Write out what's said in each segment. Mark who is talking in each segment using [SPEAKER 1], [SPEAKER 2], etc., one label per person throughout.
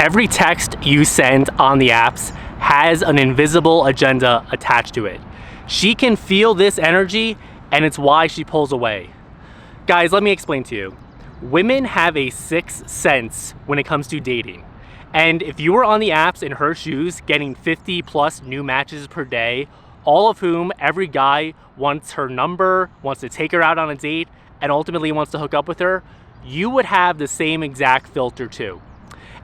[SPEAKER 1] Every text you send on the apps has an invisible agenda attached to it. She can feel this energy, and it's why she pulls away. Guys, let me explain to you. Women have a sixth sense when it comes to dating. And if you were on the apps in her shoes, getting 50 plus new matches per day, all of whom every guy wants her number, wants to take her out on a date, and ultimately wants to hook up with her, you would have the same exact filter too.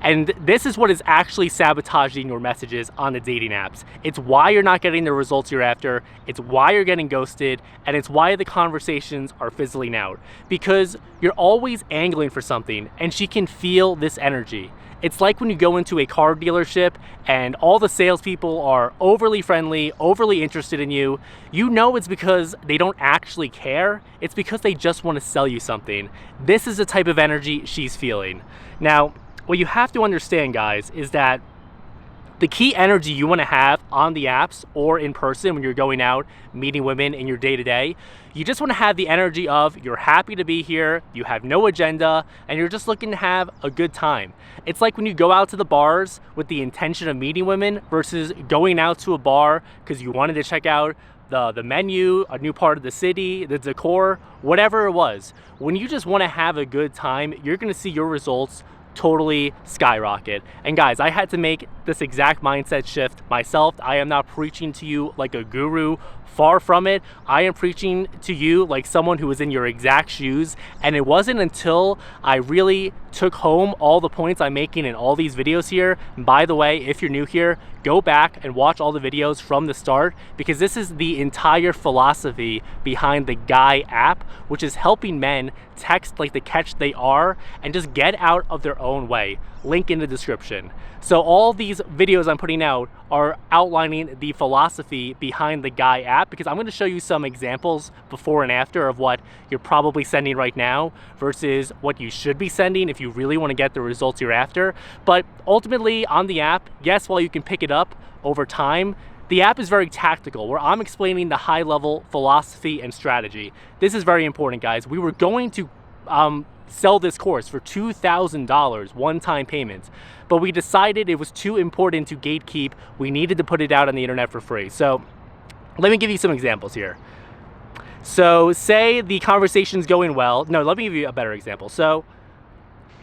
[SPEAKER 1] And this is what is actually sabotaging your messages on the dating apps. It's why you're not getting the results you're after, it's why you're getting ghosted, and it's why the conversations are fizzling out. Because you're always angling for something, and she can feel this energy. It's like when you go into a car dealership and all the salespeople are overly friendly, overly interested in you. You know it's because they don't actually care. It's because they just want to sell you something. This is the type of energy she's feeling. Now, what you have to understand, guys, is that the key energy you want to have on the apps or in person when you're going out meeting women in your day-to-day, you just want to have the energy of you're happy to be here, you have no agenda, and you're just looking to have a good time. It's like when you go out to the bars with the intention of meeting women versus going out to a bar because you wanted to check out the menu, a new part of the city, the decor, whatever it was. When you just want to have a good time, you're going to see your results totally skyrocket. And guys, I had to make this exact mindset shift myself. I am not preaching to you like a guru. Far from it. I am preaching to you like someone who was in your exact shoes, and it wasn't until I really took home all the points I'm making in all these videos here. And by the way, if you're new here, go back and watch all the videos from the start, because this is the entire philosophy behind the Guy app, which is helping men text like the catch they are and just get out of their own way. Link in the description. So all these videos I'm putting out are outlining the philosophy behind the Guy app, because I'm going to show you some examples before and after of what you're probably sending right now versus what you should be sending if you really want to get the results you're after. But ultimately on the app, yes, while you can pick it up over time, the app is very tactical, where I'm explaining the high level philosophy and strategy. This is very important, guys. We were going to sell this course for $2,000 one-time payments, but we decided it was too important to gatekeep. We needed to put it out on the internet for free. So let me give you some examples here. So say the conversation's going well. No, let me give you a better example. So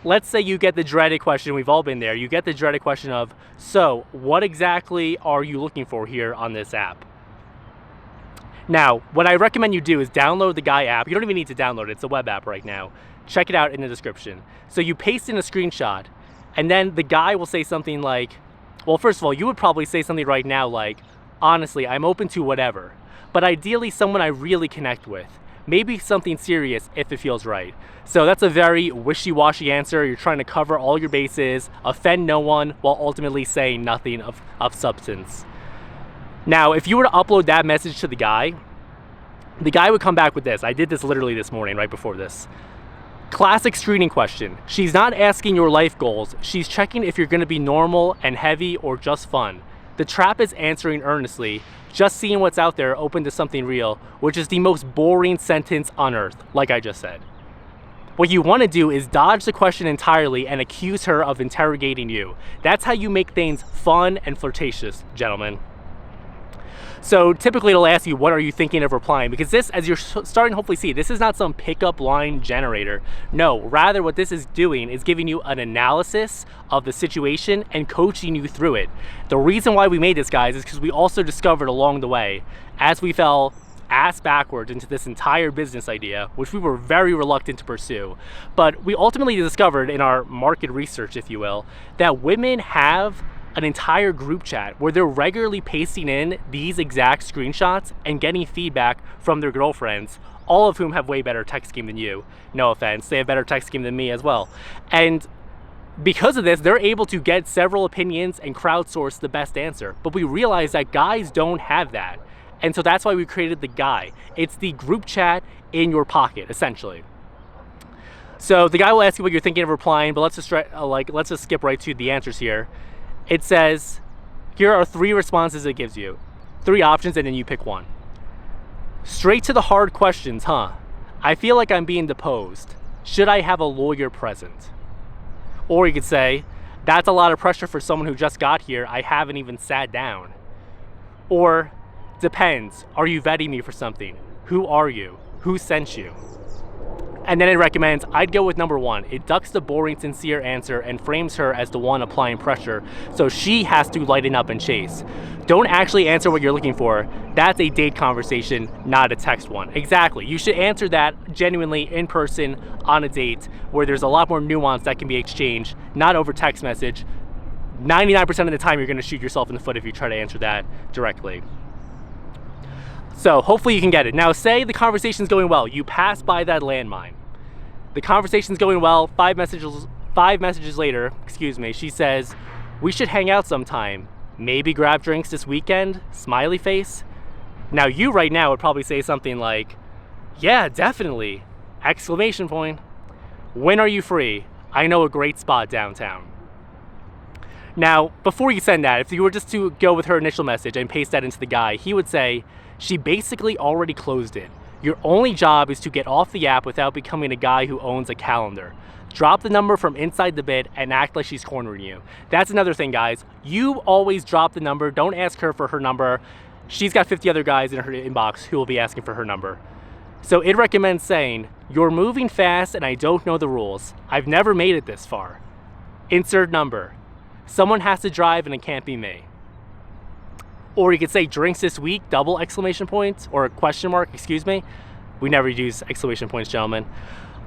[SPEAKER 1] let's say you get the dreaded question. We've all been there. You get the dreaded question of, so what exactly are you looking for here on this app? Now, what I recommend you do is download the Guy app. You don't even need to download it. It's a web app right now. Check it out in the description. So you paste in a screenshot, and then the guy will say something like, well, first of all, you would probably say something right now like, honestly, I'm open to whatever, but ideally someone I really connect with. Maybe something serious if it feels right. So that's a very wishy-washy answer. You're trying to cover all your bases, offend no one, while ultimately saying nothing of substance. Now, if you were to upload that message to the guy would come back with this. I did this literally this morning, right before this. Classic screening question. She's not asking your life goals. She's checking if you're going to be normal and heavy or just fun. The trap is answering earnestly, just seeing what's out there, open to something real, which is the most boring sentence on earth, like I just said. What you want to do is dodge the question entirely and accuse her of interrogating you. That's how you make things fun and flirtatious, gentlemen. So typically it'll ask you, what are you thinking of replying? Because this, as you're starting to hopefully see, this is not some pickup line generator. No, rather what this is doing is giving you an analysis of the situation and coaching you through it. The reason why we made this, guys, is because we also discovered along the way, as we fell ass backwards into this entire business idea, which we were very reluctant to pursue, but we ultimately discovered in our market research, if you will, that women have an entire group chat where they're regularly pasting in these exact screenshots and getting feedback from their girlfriends, all of whom have way better text game than you. No offense, they have better text game than me as well. And because of this, they're able to get several opinions and crowdsource the best answer. But we realize that guys don't have that. And so that's why we created the Guy. It's the group chat in your pocket, essentially. So the guy will ask you what you're thinking of replying, but let's just skip right to the answers here. It says, here are 3 responses it gives you. 3 options, and then you pick one. Straight to the hard questions, huh? I feel like I'm being deposed. Should I have a lawyer present? Or you could say, That's a lot of pressure for someone who just got here. I haven't even sat down. Or, depends. Are you vetting me for something? Who are you? Who sent you? And then it recommends, I'd go with number 1. It ducks the boring, sincere answer and frames her as the one applying pressure, so she has to lighten up and chase. Don't actually answer what you're looking for. That's a date conversation, not a text one. Exactly. You should answer that genuinely in person on a date where there's a lot more nuance that can be exchanged, not over text message. 99% of the time, you're going to shoot yourself in the foot if you try to answer that directly. So hopefully you can get it. Now, say the conversation's going well. You pass by that landmine. The conversation's going well. 5 messages later, she says, we should hang out sometime. Maybe grab drinks this weekend? Smiley face. Now, you right now would probably say something like, yeah, definitely! Exclamation point. When are you free? I know a great spot downtown. Now, before you send that, if you were just to go with her initial message and paste that into the guy, he would say, she basically already closed it. Your only job is to get off the app without becoming a guy who owns a calendar. Drop the number from inside the bid and act like she's cornering you. That's another thing, guys. You always drop the number. Don't ask her for her number. She's got 50 other guys in her inbox who will be asking for her number. So it recommends saying, you're moving fast and I don't know the rules. I've never made it this far. Insert number. Someone has to drive and it can't be me. Or you could say drinks this week, double exclamation points, or a question mark, We never use exclamation points, gentlemen.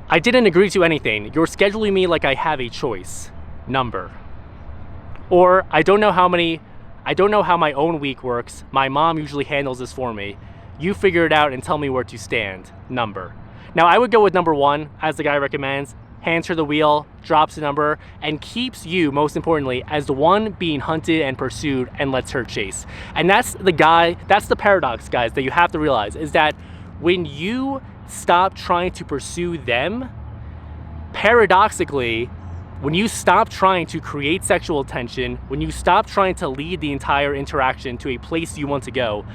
[SPEAKER 1] I didn't agree to anything. You're scheduling me like I have a choice. Number. Or I don't know how my own week works. My mom usually handles this for me. You figure it out and tell me where to stand. Number. Now I would go with number 1, as the guy recommends. Hands her the wheel, drops the number, and keeps you, most importantly, as the one being hunted and pursued and lets her chase. And that's the paradox, guys, that you have to realize, is that when you stop trying to pursue them, paradoxically, when you stop trying to create sexual tension, when you stop trying to lead the entire interaction to a place you want to go,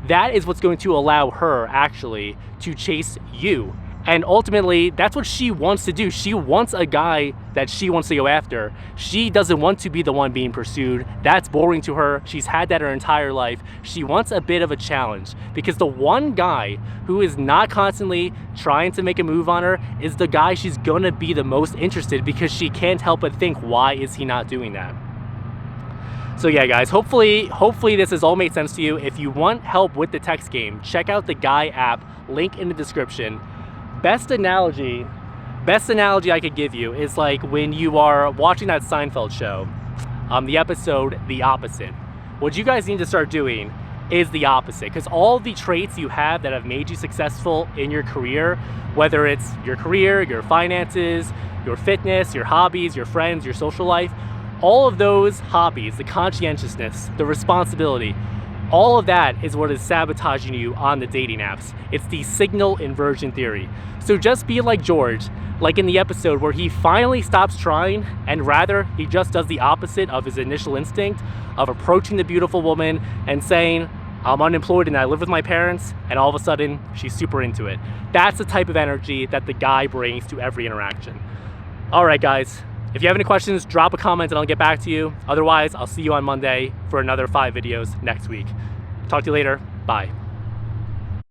[SPEAKER 1] that is what's going to allow her, actually, to chase you. And ultimately, that's what she wants to do. She wants a guy that she wants to go after. She doesn't want to be the one being pursued. That's boring to her. She's had that her entire life. She wants a bit of a challenge, because the one guy who is not constantly trying to make a move on her is the guy she's gonna be the most interested, because she can't help but think, why is he not doing that? So yeah, guys, hopefully this has all made sense to you. If you want help with the text game, check out the Guy app, link in the description. Best analogy I could give you is like when you are watching that Seinfeld show, the episode The Opposite. What you guys need to start doing is the opposite, because all the traits you have that have made you successful in your career, whether it's your career, your finances, your fitness, your hobbies, your friends, your social life, all of those hobbies, the conscientiousness, the responsibility, all of that is what is sabotaging you on the dating apps. It's the signal inversion theory. So just be like George, like in the episode where he finally stops trying, and rather he just does the opposite of his initial instinct of approaching the beautiful woman and saying, I'm unemployed and I live with my parents, and all of a sudden she's super into it. That's the type of energy that the guy brings to every interaction. All right, guys. If you have any questions, drop a comment and I'll get back to you. Otherwise, I'll see you on Monday for another 5 videos next week. Talk to you later. Bye.